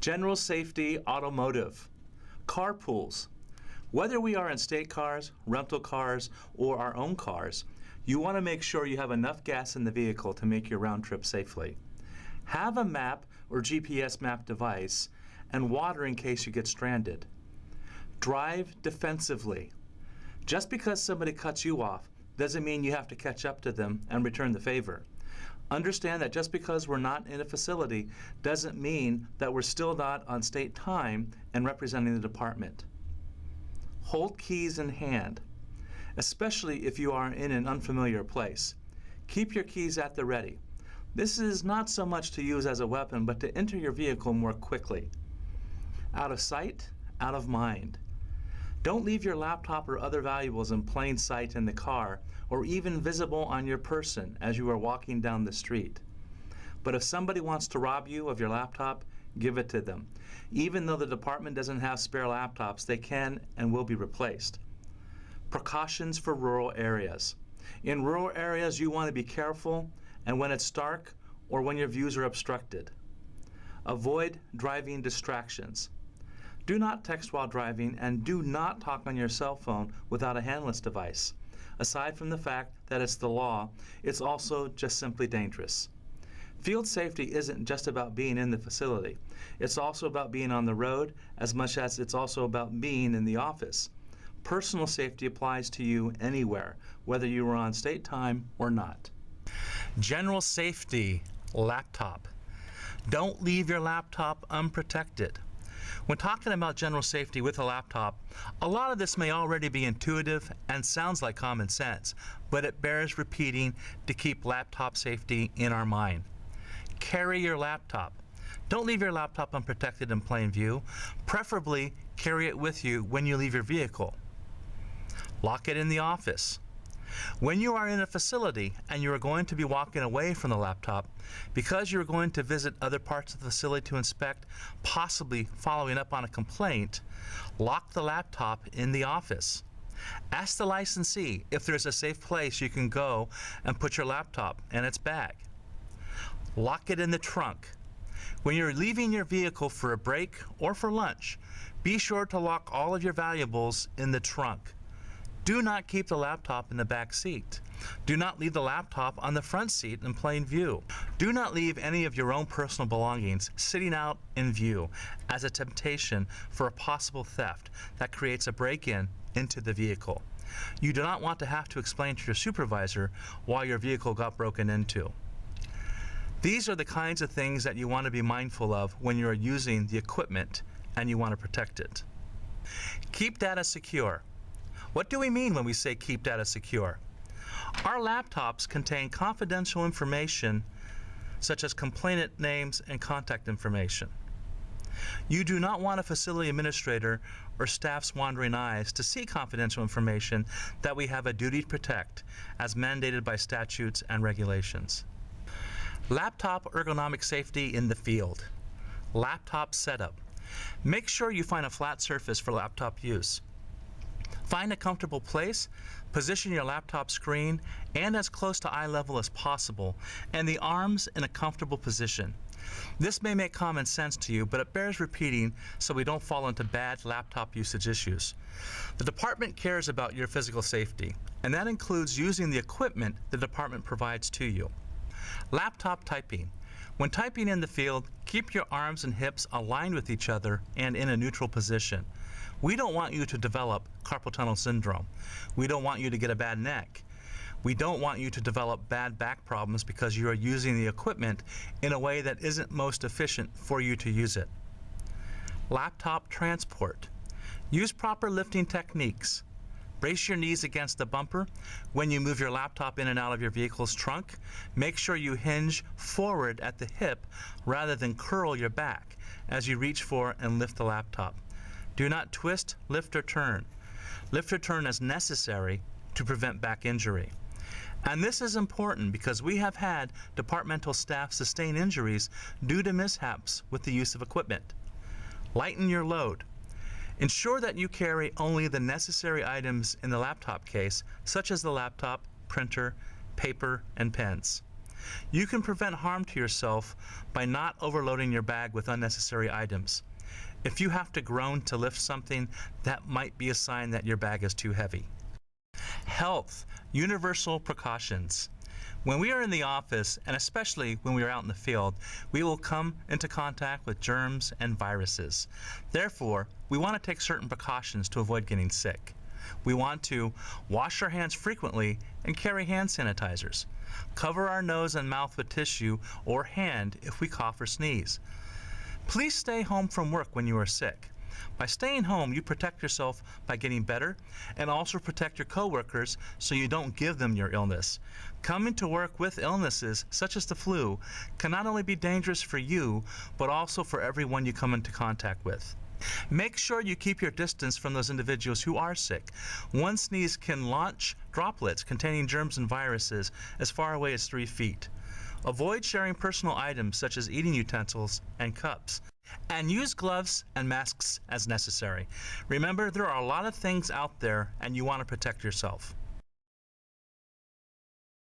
General safety automotive. Carpools. Whether we are in state cars, rental cars, or our own cars, you want to make sure you have enough gas in the vehicle to make your round trip safely. Have a map or GPS map device and water in case you get stranded. Drive defensively. Just because somebody cuts you off doesn't mean you have to catch up to them and return the favor. Understand that just because we're not in a facility doesn't mean that we're still not on state time and representing the department. Hold keys in hand, especially if you are in an unfamiliar place. Keep your keys at the ready. This is not so much to use as a weapon, but to enter your vehicle more quickly. Out of sight, out of mind. Don't leave your laptop or other valuables in plain sight in the car or even visible on your person as you are walking down the street. But if somebody wants to rob you of your laptop, give it to them. Even though the department doesn't have spare laptops, they can and will be replaced. Precautions for rural areas. In rural areas, you want to be careful and when it's dark or when your views are obstructed. Avoid driving distractions. Do not text while driving and do not talk on your cell phone without a handless device. Aside from the fact that it's the law, it's also just simply dangerous. Field safety isn't just about being in the facility. It's also about being on the road as much as it's also about being in the office. Personal safety applies to you anywhere, whether you are on state time or not. General safety laptop. Don't leave your laptop unprotected. When talking about general safety with a laptop, a lot of this may already be intuitive and sounds like common sense, but it bears repeating to keep laptop safety in our mind. Carry your laptop. Don't leave your laptop unprotected in plain view. Preferably, carry it with you when you leave your vehicle. Lock it in the office. When you are in a facility and you are going to be walking away from the laptop, because you are going to visit other parts of the facility to inspect, possibly following up on a complaint, lock the laptop in the office. Ask the licensee if there's a safe place you can go and put your laptop and its bag. Lock it in the trunk. When you're leaving your vehicle for a break or for lunch, be sure to lock all of your valuables in the trunk. Do not keep the laptop in the back seat. Do not leave the laptop on the front seat in plain view. Do not leave any of your own personal belongings sitting out in view as a temptation for a possible theft that creates a break-in into the vehicle. You do not want to have to explain to your supervisor why your vehicle got broken into. These are the kinds of things that you want to be mindful of when you are using the equipment and you want to protect it. Keep data secure. What do we mean when we say keep data secure? Our laptops contain confidential information such as complainant names and contact information. You do not want a facility administrator or staff's wandering eyes to see confidential information that we have a duty to protect as mandated by statutes and regulations. Laptop ergonomic safety in the field. Laptop setup. Make sure you find a flat surface for laptop use. Find a comfortable place, position your laptop screen and as close to eye level as possible, and the arms in a comfortable position. This may make common sense to you, but it bears repeating so we don't fall into bad laptop usage issues. The department cares about your physical safety, and that includes using the equipment the department provides to you. Laptop typing. When typing in the field, keep your arms and hips aligned with each other and in a neutral position. We don't want you to develop carpal tunnel syndrome. We don't want you to get a bad neck. We don't want you to develop bad back problems because you are using the equipment in a way that isn't most efficient for you to use it. Laptop transport. Use proper lifting techniques. Brace your knees against the bumper. When you move your laptop in and out of your vehicle's trunk, make sure you hinge forward at the hip rather than curl your back as you reach for and lift the laptop. Do not twist, lift, or turn. Lift or turn as necessary to prevent back injury. And this is important because we have had departmental staff sustain injuries due to mishaps with the use of equipment. Lighten your load. Ensure that you carry only the necessary items in the laptop case, such as the laptop, printer, paper, and pens. You can prevent harm to yourself by not overloading your bag with unnecessary items. If you have to groan to lift something, that might be a sign that your bag is too heavy. Health, universal precautions. When we are in the office, and especially when we are out in the field, we will come into contact with germs and viruses. Therefore, we want to take certain precautions to avoid getting sick. We want to wash our hands frequently and carry hand sanitizers. Cover our nose and mouth with tissue or hand if we cough or sneeze. Please stay home from work when you are sick. By staying home, you protect yourself by getting better and also protect your coworkers so you don't give them your illness. Coming to work with illnesses such as the flu can not only be dangerous for you, but also for everyone you come into contact with. Make sure you keep your distance from those individuals who are sick. One sneeze can launch droplets containing germs and viruses as far away as 3 feet. Avoid sharing personal items such as eating utensils and cups. And use gloves and masks as necessary. Remember, there are a lot of things out there and you want to protect yourself.